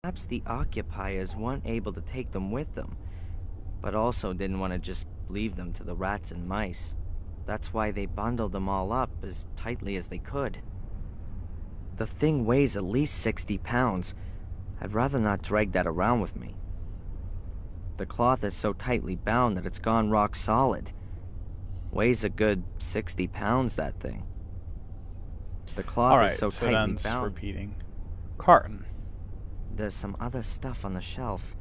Perhaps the occupiers weren't able to take them with them, but also didn't want to just leave them to the rats and mice. That's why they bundled them all up as tightly as they could. The thing weighs at least 60 pounds. I'd rather not drag that around with me. The cloth is so tightly bound that it's gone rock solid. Weighs a good 60 pounds, that thing. The cloth is so tightly bound. Repeating. Carton. There's some other stuff on the shelf.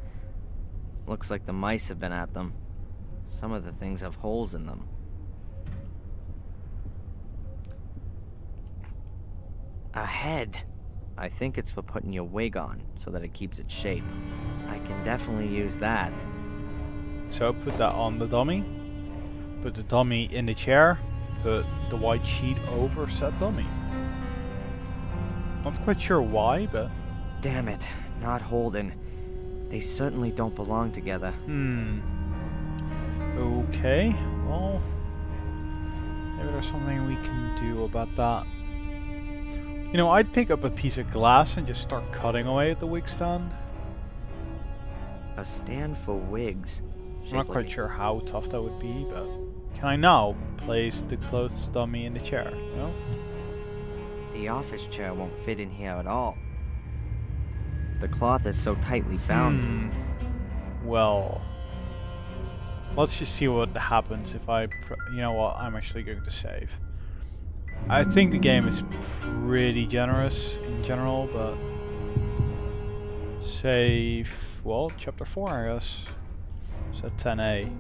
Looks like the mice have been at them. Some of the things have holes in them. A head. I think it's for putting your wig on, so that it keeps its shape. I can definitely use that. So put that on the dummy. Put the dummy in the chair. Put the white sheet over said dummy. Not quite sure why, but... Damn it, not holding. They certainly don't belong together. Okay, well... maybe there's something we can do about that. You know, I'd pick up a piece of glass and just start cutting away at the wig stand. A stand for wigs. I'm not quite sure how tough that would be, but... Can I now place the clothes dummy in the chair? No? The office chair won't fit in here at all. The cloth is so tightly bound. Well... let's just see what happens if I... you know what, I'm actually going to save. I think the game is pretty generous in general, but... save... well, chapter 4 I guess. So 10A.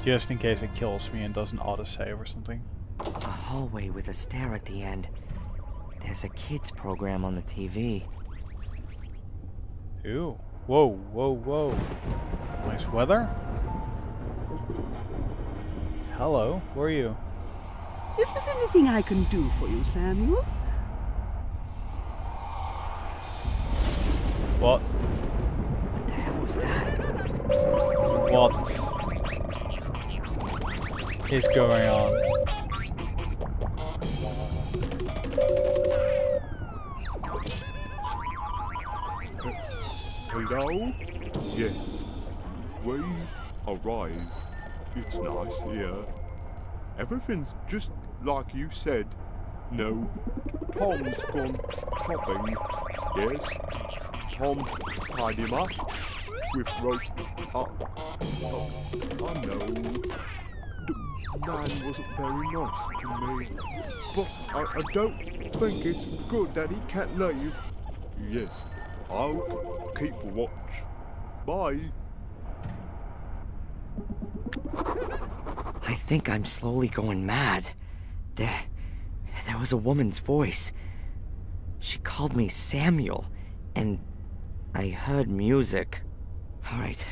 Just in case it kills me and doesn't auto-save or something. A hallway with a stair at the end. There's a kids program on the TV. Ew. Whoa, whoa, whoa. Nice weather? Hello, who are you? Is there anything I can do for you, Samuel? What? What the hell was that? What is going on? Hello? Yes. We arrived. It's nice here. Everything's just like you said. No, Tom's gone shopping. Yes, Tom tied him up with rope. I know. The man wasn't very nice to me. But I don't think it's good that he can't leave. Yes, I'll keep watch. Bye. I think I'm slowly going mad. There was a woman's voice. She called me Samuel, and I heard music. Alright,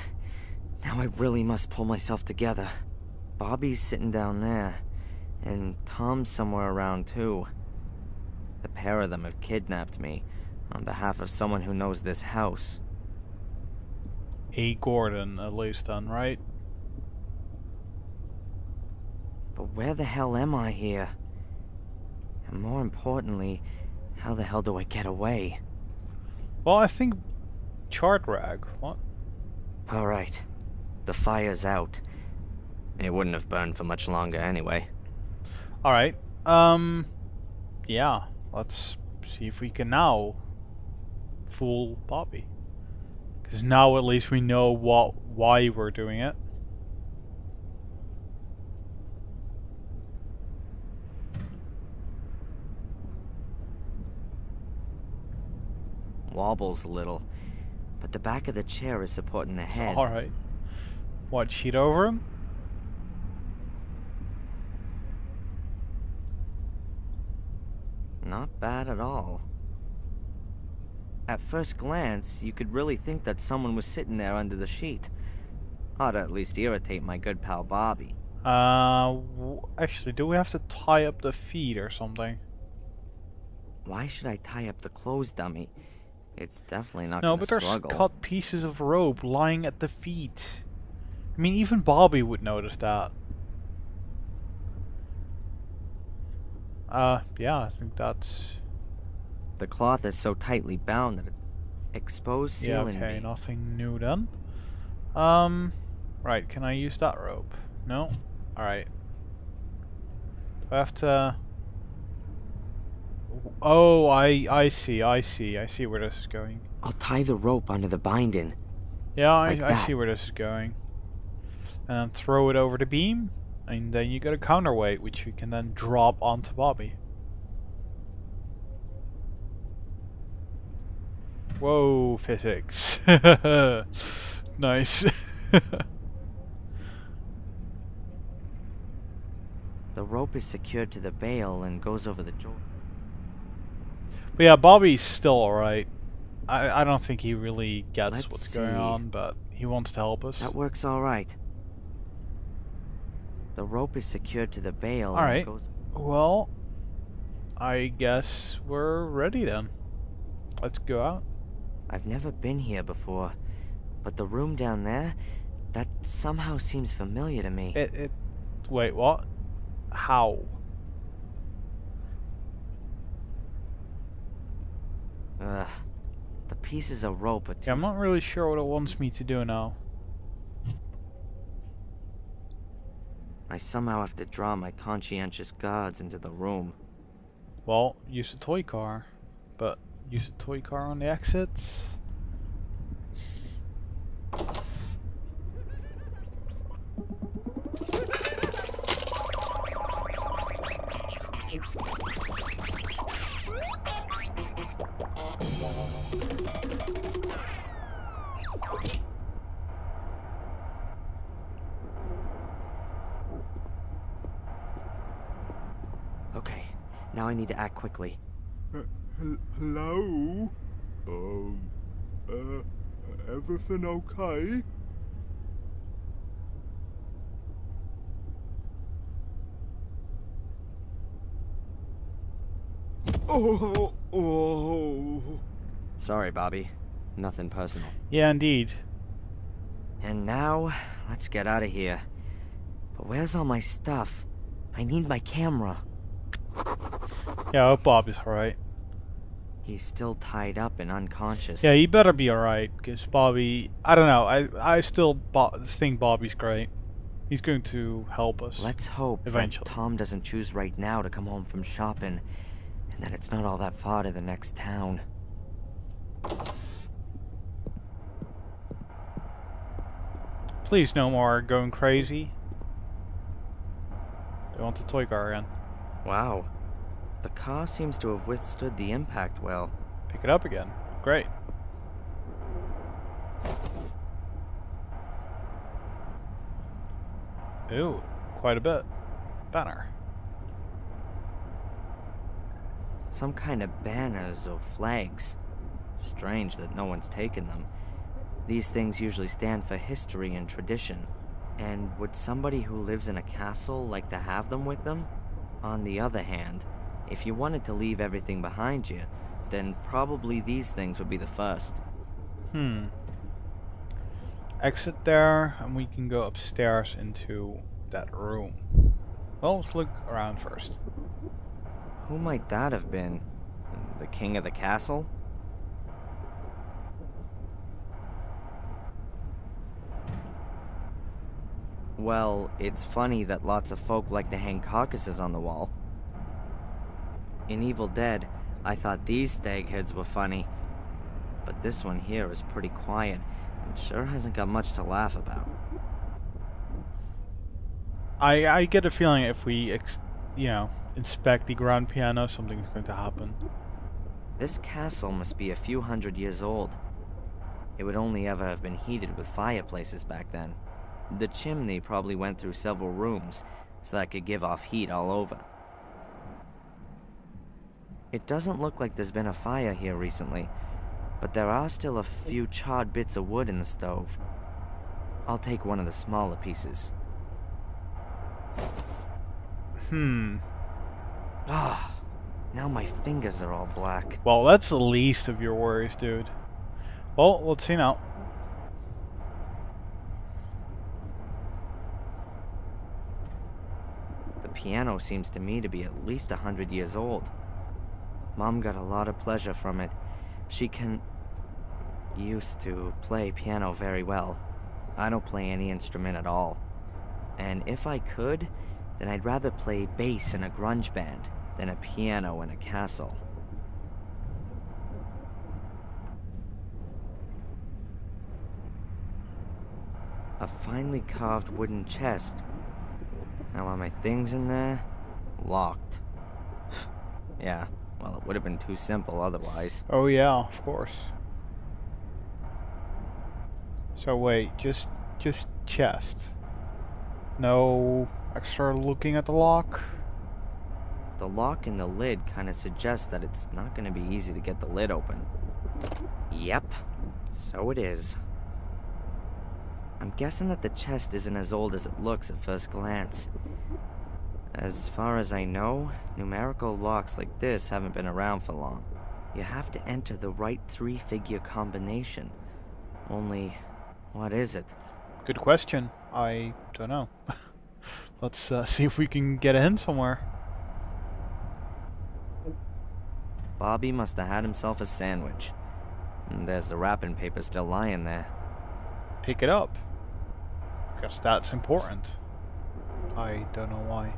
now I really must pull myself together. Bobby's sitting down there, and Tom's somewhere around too. The pair of them have kidnapped me on behalf of someone who knows this house. A. Gordon, at least then, right? But where the hell am I here? And more importantly, how the hell do I get away? Well, I think chart rag. What? Alright. The fire's out. It wouldn't have burned for much longer anyway. Alright. Yeah. Let's see if we can now fool Bobby. Because now at least we know why we're doing it. Wobbles a little, but the back of the chair is supporting the head. Alright. What, sheet over him? Not bad at all. At first glance, you could really think that someone was sitting there under the sheet. Ought to at least irritate my good pal Bobby. Actually, do we have to tie up the feet or something? Why should I tie up the clothes dummy? It's definitely not No, gonna but there's struggle. cut pieces of rope lying at the feet. I mean, even Bobby would notice that. Yeah, I think that's The cloth is so tightly bound that it's exposed Yeah, ceiling okay, beam. nothing new then. Right, can I use that rope? No? Alright. Do I have to... Oh, I see where this is going. I'll tie the rope under the binding. Yeah, Like I that. see where this is going. And then throw it over the beam, and then you get a counterweight, which you can then drop onto Bobby. Whoa, physics. Nice. The rope is secured to the bale and goes over the door. But yeah, Bobby's still alright. I don't think he really gets Let's what's going see. on, but he wants to help us. That works all right. The rope is secured to the bale and Alright. goes... Well, I guess we're ready then. Let's go out. I've never been here before, but the room down there, that somehow seems familiar to me. Wait, what? How? Ugh. The pieces of rope are too... Yeah, I'm not really sure what it wants me to do now. I somehow have to draw my conscientious guards into the room. Well, use the toy car. But use the toy car on the exits. Okay, now I need to act quickly. Hello? Everything okay? Oh. Sorry, Bobby. Nothing personal. Yeah, indeed. And now, let's get out of here. But where's all my stuff? I need my camera. Yeah, I hope Bobby's alright. He's still tied up and unconscious. Yeah, he better be alright, because Bobby... I don't know, I still think Bobby's great. He's going to help us. Let's hope eventually. that Tom doesn't choose right now to come home from shopping, and that it's not all that far to the next town. Please no more going crazy. They want the toy car again. Wow. The car seems to have withstood the impact well. Pick it up again. Great. Ooh, quite a bit. Banner. Some kind of banners or flags. Strange that no one's taken them. These things usually stand for history and tradition. And would somebody who lives in a castle like to have them with them? On the other hand, if you wanted to leave everything behind you, then probably these things would be the first. Exit there, and we can go upstairs into that room. Well, let's look around first. Who might that have been? The king of the castle? Well, it's funny that lots of folk like to hang carcasses on the wall. In Evil Dead, I thought these stag heads were funny, but this one here is pretty quiet and sure hasn't got much to laugh about. I get a feeling if we, inspect the grand piano, something's going to happen. This castle must be a few hundred years old. It would only ever have been heated with fireplaces back then. The chimney probably went through several rooms, so that it could give off heat all over. It doesn't look like there's been a fire here recently, but there are still a few charred bits of wood in the stove. I'll take one of the smaller pieces. Ah, now my fingers are all black. Well, that's the least of your worries, dude. Well, let's see now. The piano seems to me to be at least 100 years old. Mom got a lot of pleasure from it. She used to play piano very well. I don't play any instrument at all. And if I could, then I'd rather play bass in a grunge band than a piano in a castle. A finely carved wooden chest. Now are my things in there? Locked. Yeah, well, it would have been too simple otherwise. Oh yeah, of course. So wait, just chest. No extra looking at the lock? The lock in the lid kind of suggests that it's not going to be easy to get the lid open. Yep, so it is. I'm guessing that the chest isn't as old as it looks at first glance. As far as I know, numerical locks like this haven't been around for long. You have to enter the right 3-figure combination. Only, what is it? Good question. I don't know. Let's see if we can get a hint somewhere. Bobby must have had himself a sandwich. And there's the wrapping paper still lying there. Pick it up. Guess that's important. I don't know why.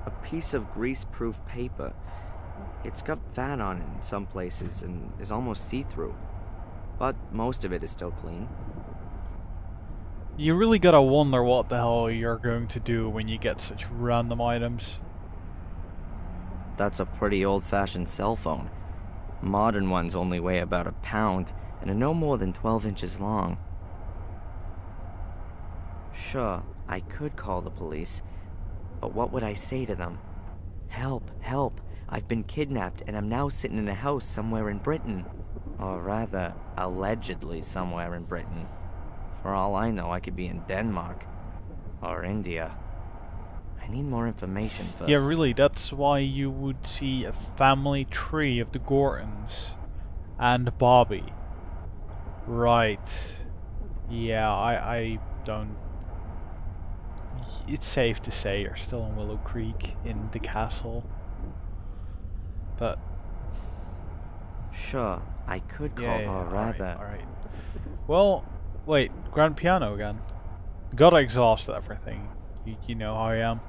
A piece of grease-proof paper. It's got fat on it in some places and is almost see-through. But most of it is still clean. You really gotta wonder what the hell you're going to do when you get such random items. That's a pretty old-fashioned cell phone. Modern ones only weigh about a pound and are no more than 12 inches long. Sure, I could call the police, but what would I say to them? Help, help, I've been kidnapped and I'm now sitting in a house somewhere in Britain. Or rather, allegedly somewhere in Britain. For all I know, I could be in Denmark. Or India. I need more information first. Yeah, really, that's why you would see a family tree of the Gortons and Bobby. Right. Yeah, I don't... It's safe to say you're still in Willow Creek, in the castle. But... Sure, I could call, yeah, or rather... Alright. Well, wait, grand piano again. Gotta exhaust everything. You know how I am.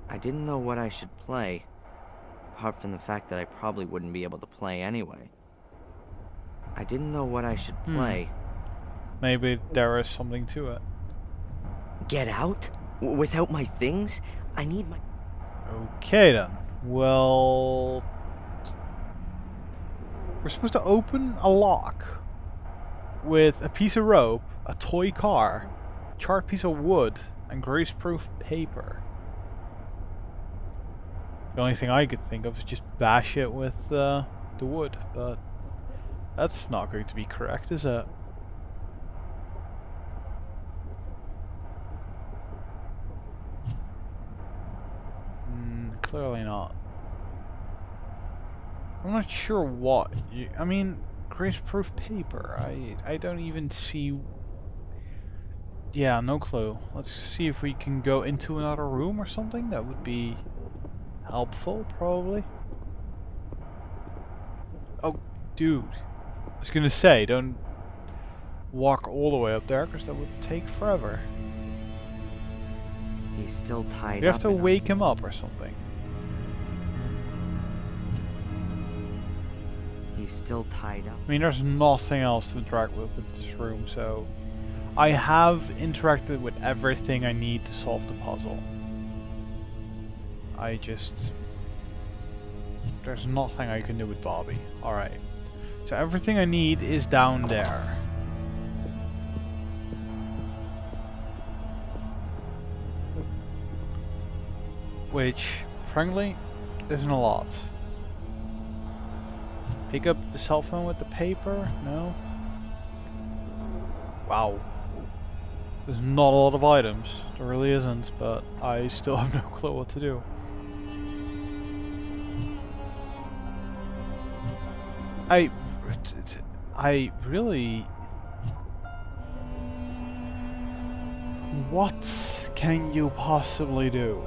I didn't know what I should play, apart from the fact that I probably wouldn't be able to play anyway. I didn't know what I should play. Maybe there is something to it. Get out? Without my things? I need my... Okay then. Well... We're supposed to open a lock with a piece of rope, a toy car, charred piece of wood, and greaseproof paper. The only thing I could think of is just bash it with the wood, but that's not going to be correct, is it? Clearly not. I'm not sure what. I mean, greaseproof paper. I don't even see. Yeah, no clue. Let's see if we can go into another room or something. That would be helpful, probably. Oh, dude. I was gonna say, don't walk all the way up there, because that would take forever. He's still tied up. You have to wake him up or something. He's still tied up. I mean, there's nothing else to interact with this room, so I have interacted with everything I need to solve the puzzle. There's nothing I can do with Bobby. Alright. So everything I need is down there. Which, frankly, isn't a lot. Pick up the cell phone with the paper? No? Wow. There's not a lot of items. There really isn't, but I still have no clue what to do. I really... What can you possibly do?